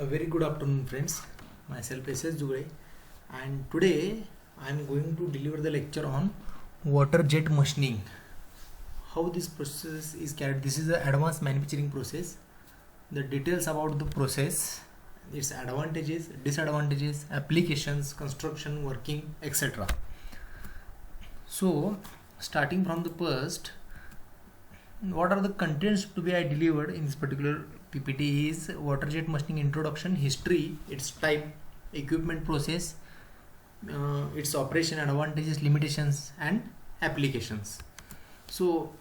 A very good afternoon, friends. Myself S.S. Jugre, and today I am going to deliver the lecture on water jet machining. How this process is carried. This is the advanced manufacturing process. The details about the process, its advantages, disadvantages, applications, construction, working, etc. So, starting from the first, what are the contents to be delivered in this particular PPT is water jet machining introduction, history, its type, equipment process, its operation, advantages, limitations and applications. So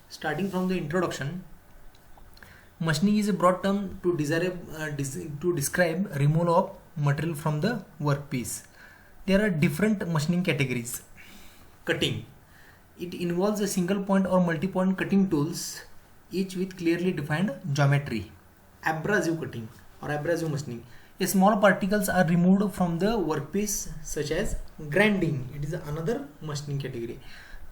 starting from the introduction, machining is a broad term to describe removal of material from the workpiece. There are different machining categories. Cutting. It involves a single point or multi-point cutting tools, each with clearly defined geometry. Abrasive cutting or abrasive machining. Small particles are removed from the workpiece, such as grinding. It is another machining category.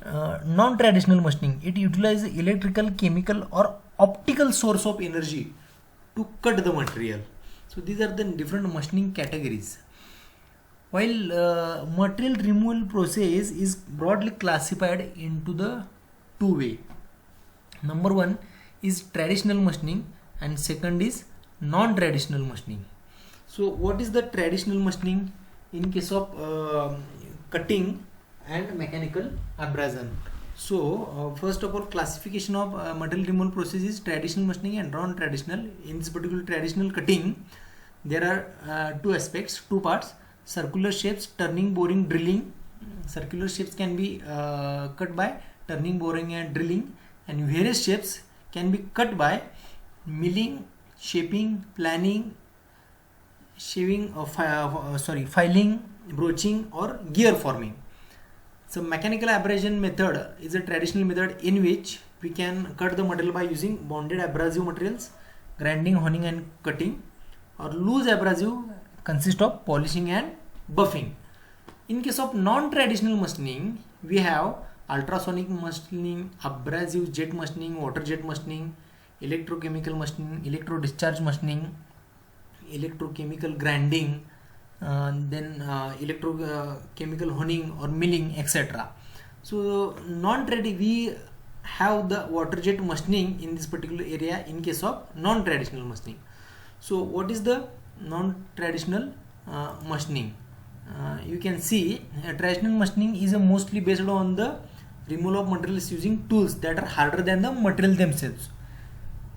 Non-traditional machining. It utilizes electrical, chemical or optical source of energy to cut the material. So these are the different machining categories. While material removal process is broadly classified into the two way. Number one is traditional machining and second is non-traditional machining. So what is the traditional machining in case of cutting and mechanical abrasion? So first of all, classification of material removal process is traditional machining and non-traditional. In this particular traditional cutting, there are two aspects, two parts: circular shapes, turning, boring, drilling. Circular shapes can be cut by turning, boring and drilling, and various shapes can be cut by milling, shaping, planing, filing, broaching or gear forming. So mechanical abrasion method is a traditional method in which we can cut the material by using bonded abrasive materials, grinding, honing and cutting, or loose abrasive consists of polishing and buffing. In case of non-traditional machining, we have ultrasonic machining, abrasive jet machining, water jet machining, electrochemical machining, electro discharge machining, electrochemical grinding, then electrochemical honing or milling, etc. So non-traditional, we have the water jet machining in this particular area in case of non-traditional machining. So what is the non-traditional machining? You can see traditional machining is mostly based on the removal of materials using tools that are harder than the material themselves.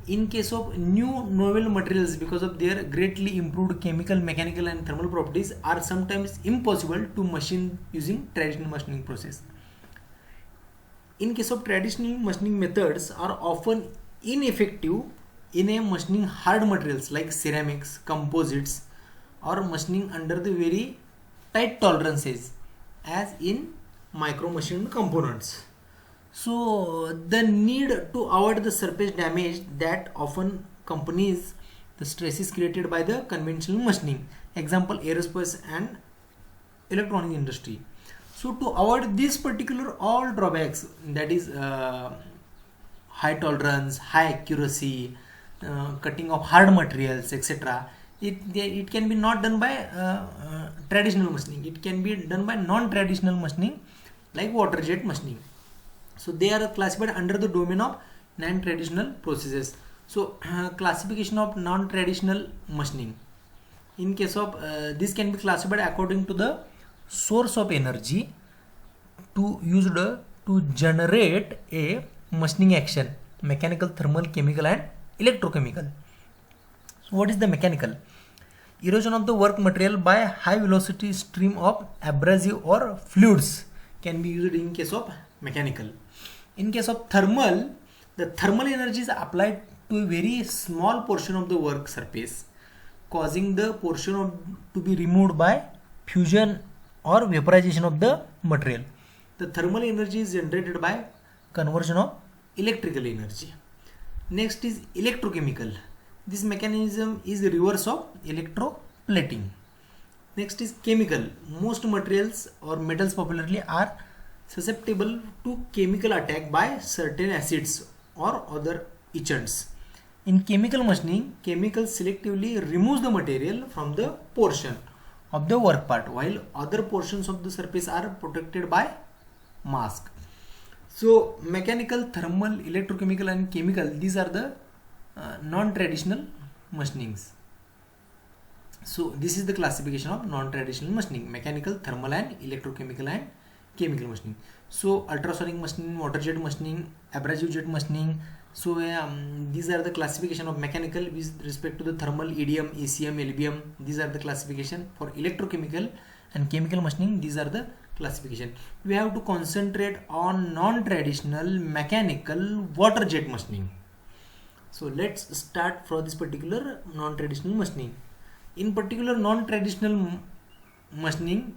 In case of new novel materials, because of their greatly improved chemical, mechanical and thermal properties, are sometimes impossible to machine using traditional machining process. In case of traditional machining methods are often ineffective in a machining hard materials like ceramics, composites, or machining under the very tight tolerances as in micro machined components. So the need to avoid the surface damage that often accompanies the stresses created by the conventional machining, example aerospace and electronic industry. So to avoid this particular all drawbacks, that is high tolerance, high accuracy, cutting of hard materials, etc., it can be not done by traditional machining. It can be done by non-traditional machining like water jet machining. So they are classified under the domain of non-traditional processes. So classification of non-traditional machining. In case of this can be classified according to the source of energy to used to generate a machining action: mechanical, thermal, chemical and electrochemical. So what is the mechanical? Erosion of the work material by high velocity stream of abrasive or fluids can be used in case of mechanical. In case of thermal, the thermal energy is applied to a very small portion of the work surface, causing the portion to be removed by fusion or vaporization of the material. The thermal energy is generated by conversion of electrical energy. Next is electrochemical. This mechanism is the reverse of electroplating. Next is chemical. Most materials or metals popularly are susceptible to chemical attack by certain acids or other agents. In chemical machining, chemical selectively removes the material from the portion of the work part, while other portions of the surface are protected by mask. So mechanical, thermal, electrochemical and chemical, these are the non-traditional machinings. So this is the classification of non-traditional machining: mechanical, thermal and electrochemical and chemical machining. So ultrasonic machining, water jet machining, abrasive jet machining. So these are the classification of mechanical with respect to the thermal, EDM, ECM, LBM. These are the classification. For electrochemical and chemical machining, these are the classification. We have to concentrate on non-traditional mechanical water jet machining. So let's start for this particular non-traditional machining. In particular, non-traditional machining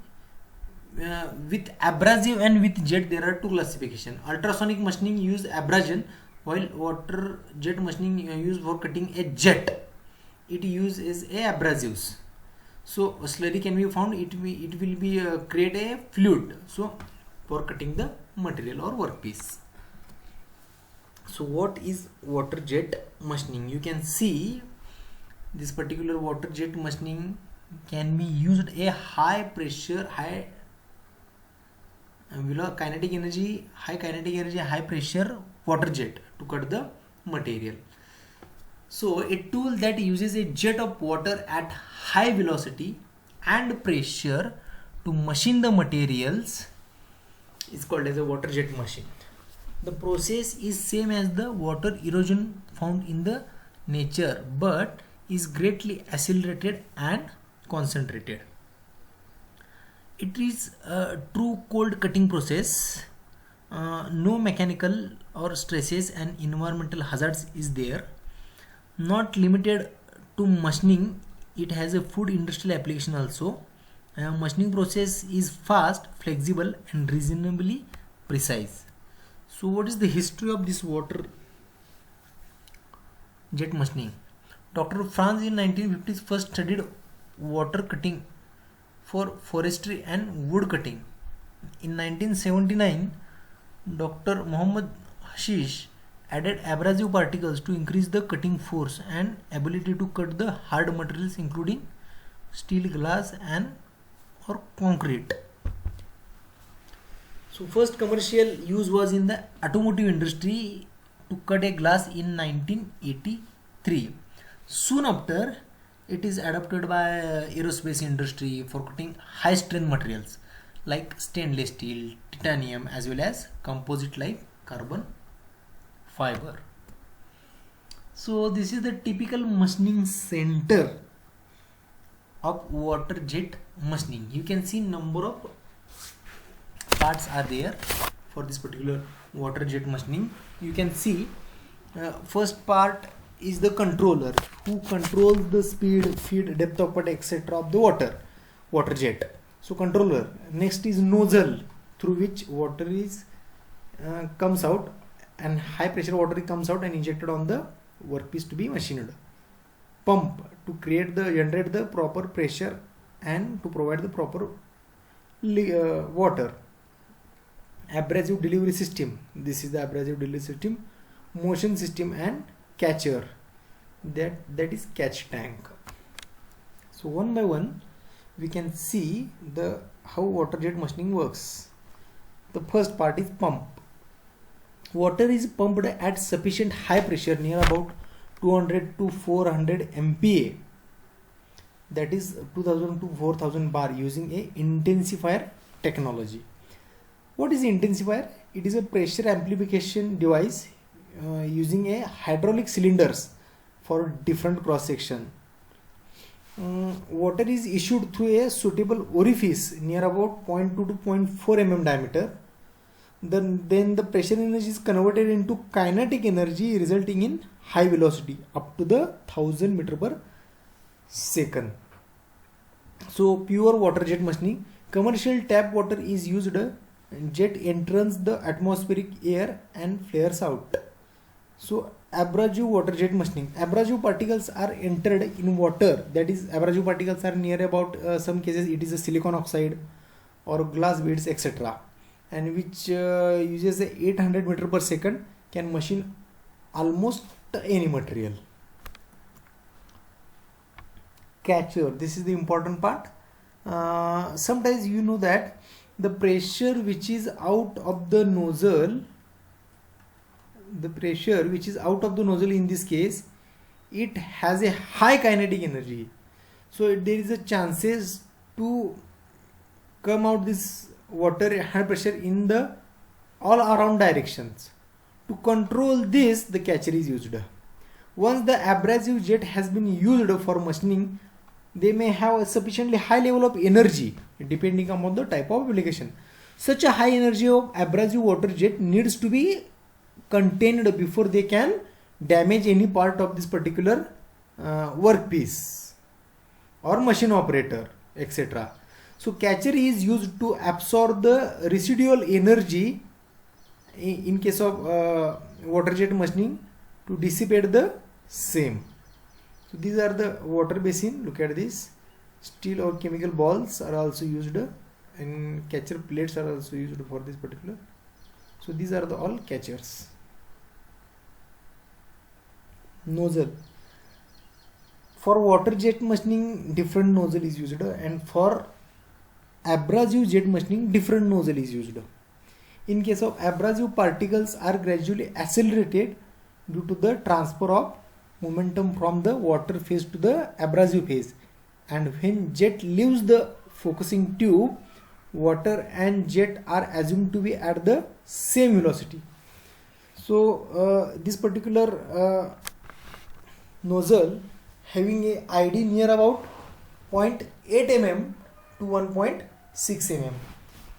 with abrasive and with jet, there are two classification. Ultrasonic machining use abrasion, while water jet machining used for cutting a jet, it uses a abrasives. So a slurry can be found, it will be create a fluid, so for cutting the material or workpiece. So what is water jet machining? You can see this particular water jet machining can be used a high pressure, high kinetic energy, high pressure water jet to cut the material. So a tool that uses a jet of water at high velocity and pressure to machine the materials is called as a water jet machine. The process is same as the water erosion found in the nature, but is greatly accelerated and concentrated. It is a true cold cutting process. No mechanical or stresses and environmental hazards is there. Not limited to machining, it has a food industrial application also. Machining process is fast, flexible and reasonably precise. So what is the history of this water jet machining? Dr. Franz in 1950s first studied water cutting for forestry and wood cutting. In 1979, Dr. Muhammad Hashish added abrasive particles to increase the cutting force and ability to cut the hard materials including steel, glass and or concrete. So first commercial use was in the automotive industry to cut a glass in 1983. Soon after, it is adopted by aerospace industry for cutting high strength materials like stainless steel, titanium as well as composite like carbon fiber. So this is the typical machining center of water jet machining. You can see number of parts are there for this particular water jet machining. You can see first part is the controller who controls the speed, feed, depth of cut, etc. of the water jet. So controller. Next is nozzle through which water is comes out and high pressure water comes out and injected on the workpiece to be machined. Pump to generate the proper pressure and to provide the proper water. Abrasive delivery system. This is the abrasive delivery system. Motion system and catcher. That is catch tank. So one by one we can see how water jet machining works. The first part is pump. Water is pumped at sufficient high pressure near about 200 to 400 MPa, that is 2000 to 4000 bar, using a intensifier technology. What is intensifier? It is a pressure amplification device using a hydraulic cylinders for different cross section. Water is issued through a suitable orifice near about 0.2 to 0.4 mm diameter. Then the pressure energy is converted into kinetic energy, resulting in high velocity up to the 1000 meter per second. So pure water jet machining. Commercial tap water is used. Jet enters the atmospheric air and flares out. So abrasive water jet machining. Abrasive particles are entered in water. That is, abrasive particles are near about some cases it is a silicon oxide or glass beads, etc. And which uses a 800 meter per second, can machine almost any material. catcher. This is the important part. Sometimes you know that the pressure which is out of the nozzle, in this case, it has a high kinetic energy. So there is a chances to come out this water high pressure in the all around directions. To control this, the catcher is used. Once the abrasive jet has been used for machining, they may have a sufficiently high level of energy depending upon the type of application. Such a high energy of abrasive water jet needs to be contained before they can damage any part of this particular workpiece or machine operator, etc. So catcher is used to absorb the residual energy in case of water jet machining, to dissipate the same. So these are the water basin. Look at this. Steel or chemical balls are also used, and catcher plates are also used for this particular. So these are the all catchers. Nozzle. For water jet machining, different nozzle is used, and for abrasive jet machining, different nozzle is used. In case of abrasive, particles are gradually accelerated due to the transfer of momentum from the water phase to the abrasive phase, and when jet leaves the focusing tube, water and jet are assumed to be at the same velocity. So this particular nozzle having a ID near about 0.8 mm to 1.6 mm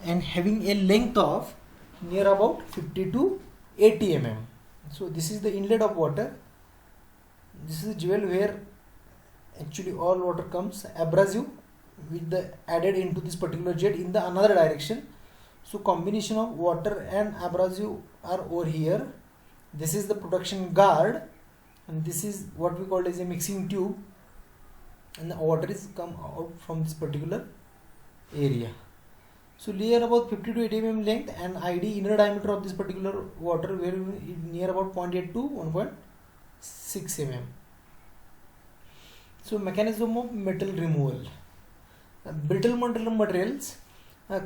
and having a length of near about 50 to 80 mm. So this is the inlet of water. This is the jewel where actually all water comes abrasive with the added into this particular jet in the another direction. So combination of water and abrasive are over here. This is the production guard, and this is what we call as a mixing tube, and the water is come out from this particular area. So layer about 50 to 80 mm length, and ID inner diameter of this particular water where near about 0.8 to 1.6 mm. So mechanism of metal removal. Brittle metal materials,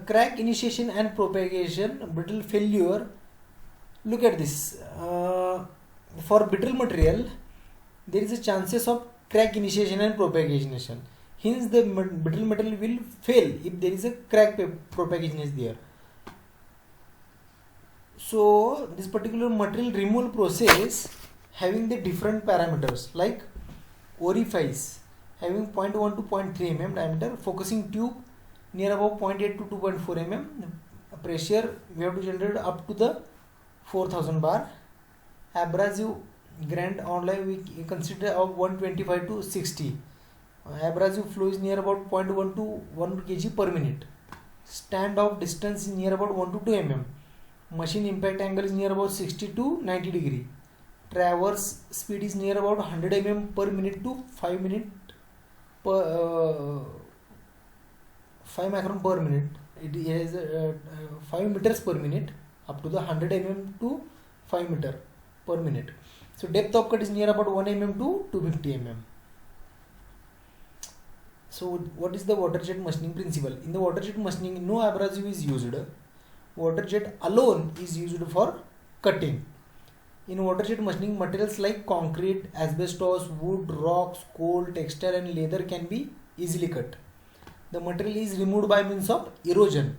crack initiation and propagation, brittle failure. Look at this. For brittle material, there is a chances of crack initiation and propagation. Hence, the brittle metal will fail if there is a crack propagation is there. So, this particular material removal process having the different parameters like orifice having 0.1 to 0.3 mm diameter, focusing tube near about 0.8 to 2.4 mm, pressure we have to generate up to the 4000 bar, abrasive grand online we consider of 125 to 60, abrasive flow is near about 0.1 to 1 kg per minute, standoff distance is near about 1 to 2 mm, machine impact angle is near about 60 to 90 degree, traverse speed is near about 100 mm per minute to 5 minute per 5 micron per minute. It is 5 meters per minute up to the 100 mm to 5 meter per minute. So depth of cut is near about 1 mm to 250 mm. So what is the water jet machining principle? In the water jet machining, no abrasive is used. Water jet alone is used for cutting. In water jet machining, materials like concrete, asbestos, wood, rocks, coal, textile and leather can be easily cut. The material is removed by means of erosion.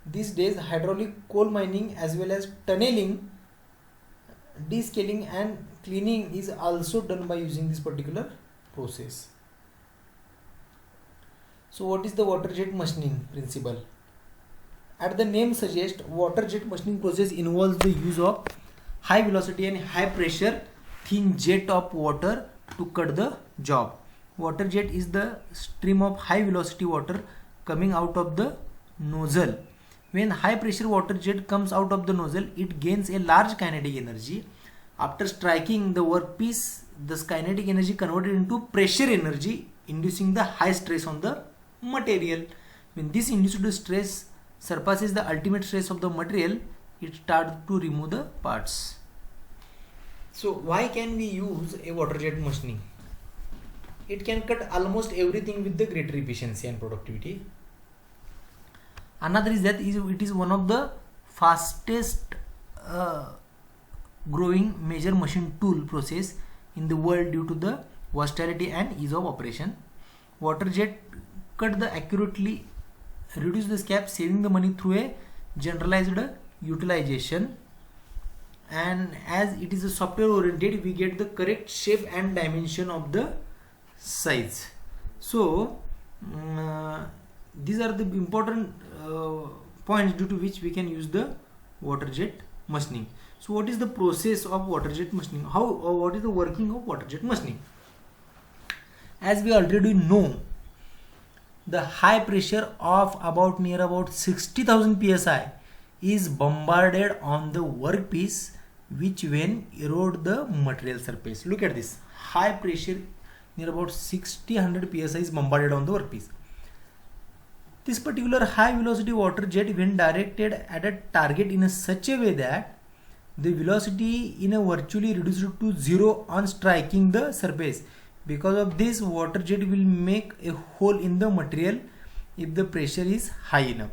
These days, hydraulic coal mining as well as tunneling, descaling and cleaning is also done by using this particular process. So what is the water jet machining principle? As the name suggests, water jet machining process involves the use of high velocity and high pressure thin jet of water to cut the job. Water jet is the stream of high velocity water coming out of the nozzle. When high pressure water jet comes out of the nozzle, it gains a large kinetic energy. After striking the workpiece, this kinetic energy converted into pressure energy, inducing the high stress on the material. When this induced stress surpasses the ultimate stress of the material, it starts to remove the parts. So why can we use a water jet machining? it can cut almost everything with the greater efficiency and productivity. Another is that it is one of the fastest growing major machine tool process in the world due to the versatility and ease of operation. Water jet cut the accurately reduce the scap, saving the money through a generalized utilization, and as it is a software oriented, we get the correct shape and dimension of the size. So these are the important points due to which we can use the water jet machining. So what is the process of water jet machining? What is the working of water jet machining? As we already know, the high pressure of near about 60,000 psi is bombarded on the workpiece, which when erode the material surface. Look at this, high pressure near about 100 psi is bombarded on the workpiece. This particular high velocity water jet, when directed at a target in such a way that the velocity in a virtually reduced to zero on striking the surface. Because of this, water jet will make a hole in the material if the pressure is high enough.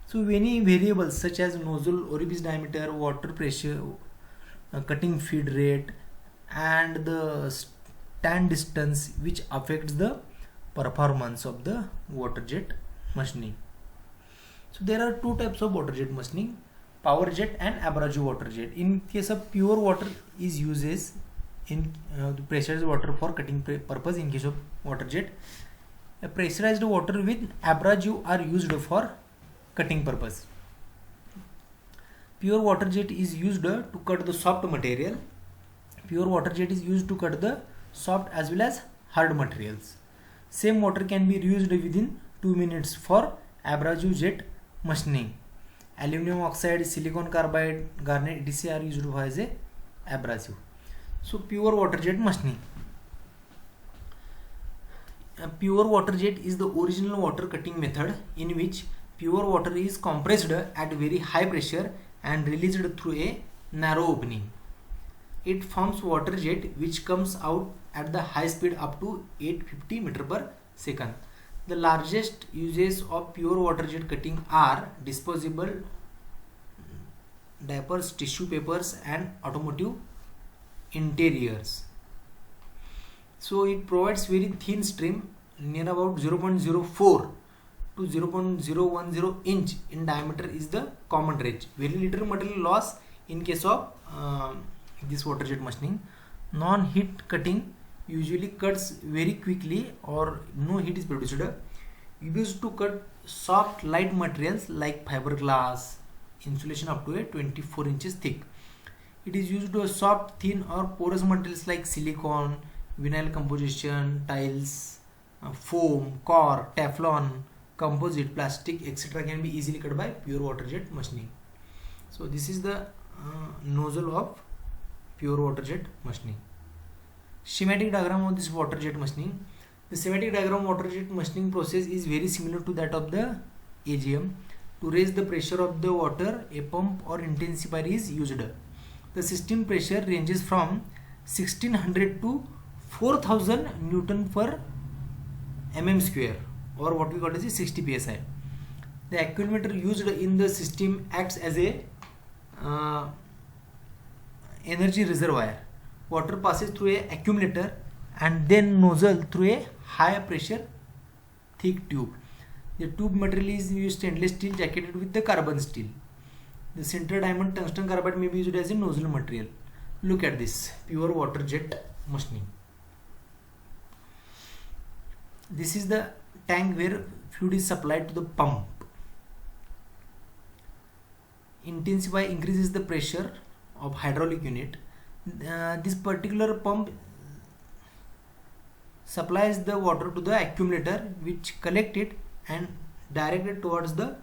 So many variables such as nozzle orifice diameter, water pressure, cutting feed rate, and the stand distance, which affects the performance of the water jet machining. So there are two types of water jet machining: power jet and abrasive water jet. In case of pure water is uses in pressurized water for cutting purpose. In case of water jet, a pressurized water with abrasive are used for cutting purpose. Pure water jet is used to cut the soft material. Pure water jet is used to cut the soft as well as hard materials. Same water can be reused within 2 minutes for abrasive jet machining. Aluminum oxide, silicon carbide, garnet, etc. are used as a abrasive. So pure water jet machining. Pure water jet is the original water cutting method in which pure water is compressed at very high pressure and released through a narrow opening. It forms water jet which comes out at the high speed up to 850 meter per second. The largest uses of pure water jet cutting are disposable diapers, tissue papers, and automotive interiors. So it provides very thin stream near about 0.04 to 0.010 inch in diameter is the common range. Very little material loss in case of this water jet machining. Non-heat cutting usually cuts very quickly or no heat is produced. Used to cut soft light materials like fiberglass, insulation up to a 24 inches thick. It is used to soft, thin or porous materials like silicone, vinyl composition, tiles, foam, cork, Teflon, composite, plastic, etc. can be easily cut by pure water jet machining. So this is the nozzle of pure water jet machining. Schematic diagram of this water jet machining. The schematic diagram water jet machining process is very similar to that of the AGM. To raise the pressure of the water, a pump or intensifier is used. The system pressure ranges from 1600 to 4000 Newton per mm square, or what we call as 60 psi. The accumulator used in the system acts as a energy reservoir. Water passes through a accumulator and then nozzle through a high pressure thick tube. The tube material is used stainless steel jacketed with the carbon steel. The center diamond tungsten carbide may be used as a nozzle material. Look at this pure water jet machining. This is the tank where fluid is supplied to the pump. Intensify increases the pressure of hydraulic unit. This particular pump supplies the water to the accumulator, which collect it and direct it towards the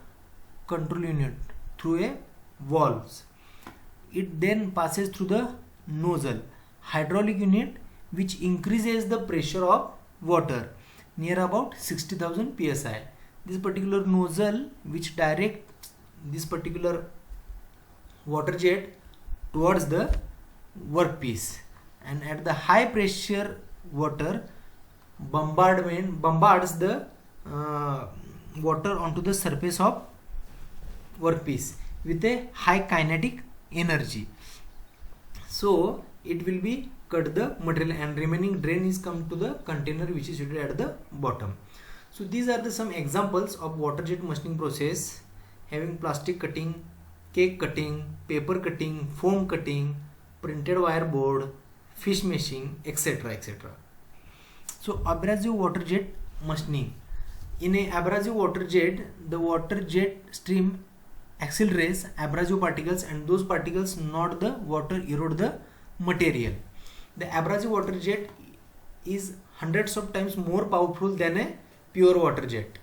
control unit through a valves. It then passes through the nozzle hydraulic unit, which increases the pressure of water near about 60,000 psi. This particular nozzle which directs this particular water jet towards the workpiece, and at the high pressure water bombards the water onto the surface of workpiece with a high kinetic energy. So it will be cut the material and remaining drain is come to the container which is situated at the bottom. So these are the some examples of water jet machining process, having plastic cutting, cake cutting, paper cutting, foam cutting, printed wire board, fish meshing, etc. etc. So abrasive water jet machining. In a abrasive water jet, the water jet stream accelerates abrasive particles and those particles not the water erode the material. The abrasive water jet is hundreds of times more powerful than a pure water jet.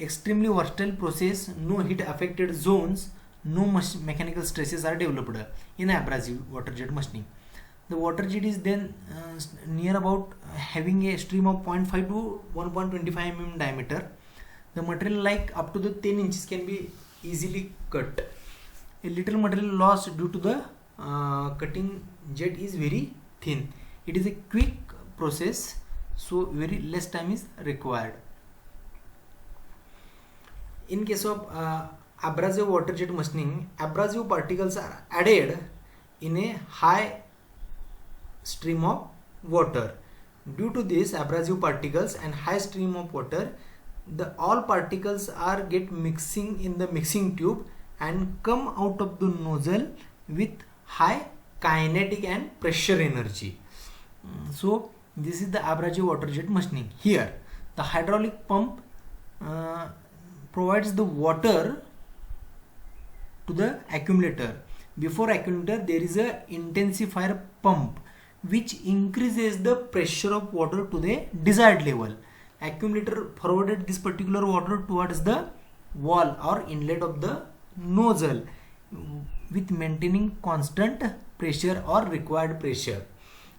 Extremely versatile process, no heat affected zones, no mechanical stresses are developed in abrasive water jet machining. The water jet is then near about having a stream of 0.5 to 1.25 mm diameter. The material like up to the 10 inches can be easily cut. A little material loss due to the cutting jet is very thin. It is a quick process, so very less time is required. In case of abrasive water jet machining, abrasive particles are added in a high stream of water. Due to this abrasive particles and high stream of water, the all particles are get mixing in the mixing tube and come out of the nozzle with high kinetic and pressure energy. So this is the abrasive water jet machining. Here the hydraulic pump provides the water to the accumulator. Before accumulator there is a intensifier pump which increases the pressure of water to the desired level. Accumulator forwarded this particular water towards the wall or inlet of the nozzle with maintaining constant pressure or required pressure.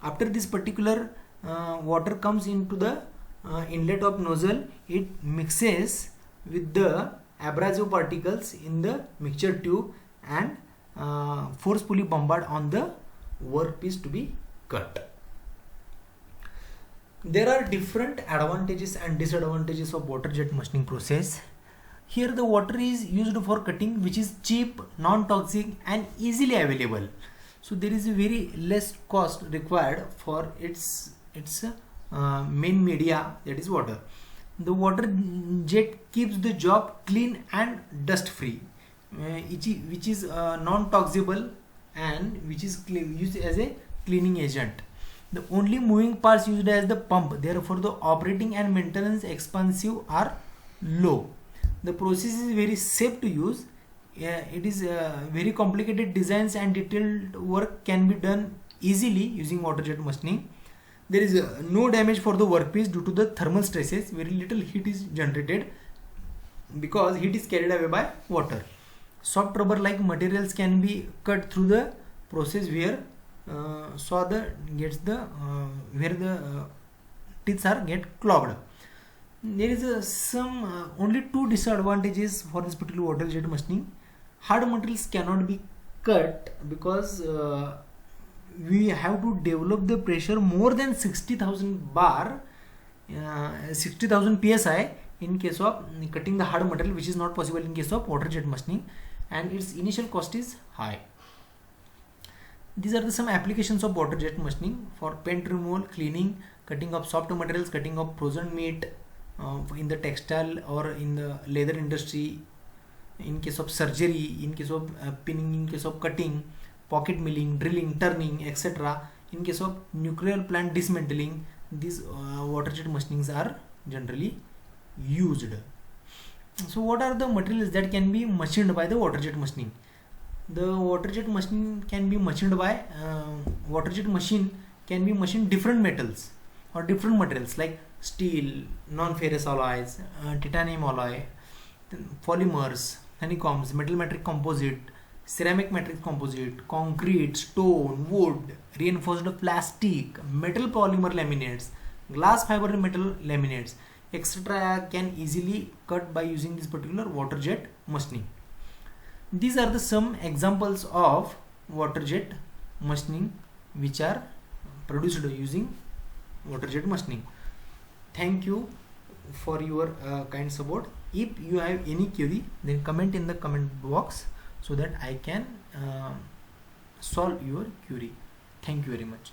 After this particular water comes into the inlet of nozzle, it mixes with the abrasive particles in the mixture tube and forcefully bombard on the workpiece to be cut. There are different advantages and disadvantages of water jet machining process. Here the water is used for cutting which is cheap, non-toxic and easily available. So there is a very less cost required for its main media, that is water. The water jet keeps the job clean and dust free, which is non-toxiable and which is used as a cleaning agent. The only moving parts used as the pump, therefore the operating and maintenance expenses are low. The process is very safe to use. It is very complicated designs and detailed work can be done easily using water jet machining. There is no damage for the workpiece due to the thermal stresses. Very little heat is generated because heat is carried away by water. Soft rubber like materials can be cut through the process where where the teeth are get clogged. There is some only two disadvantages for this particular water jet machining. Hard materials cannot be cut because we have to develop the pressure more than 60,000 bar, 60,000 psi in case of cutting the hard material, which is not possible in case of water jet machining, and its initial cost is high. These are some applications of water jet machining: for paint removal, cleaning, cutting of soft materials, cutting of frozen meat in the textile or in the leather industry, in case of surgery, in case of pinning, in case of cutting, pocket milling, drilling, turning, etc. In case of nuclear plant dismantling, these water jet machinings are generally used. So what are the materials that can be machined by the water jet machining? The water jet machine can be machined by water jet machine can be machined different metals or different materials like steel, non-ferrous alloys, titanium alloy, polymers, honeycombs, metal matrix composite, ceramic matrix composite, concrete, stone, wood, reinforced plastic, metal polymer laminates, glass fiber metal laminates, etc. can easily cut by using this particular water jet machining. These are the some examples of water jet machining which are produced using water jet machining. Thank you for your kind support. If you have any query, then comment in the comment box so that I can solve your query. Thank you very much.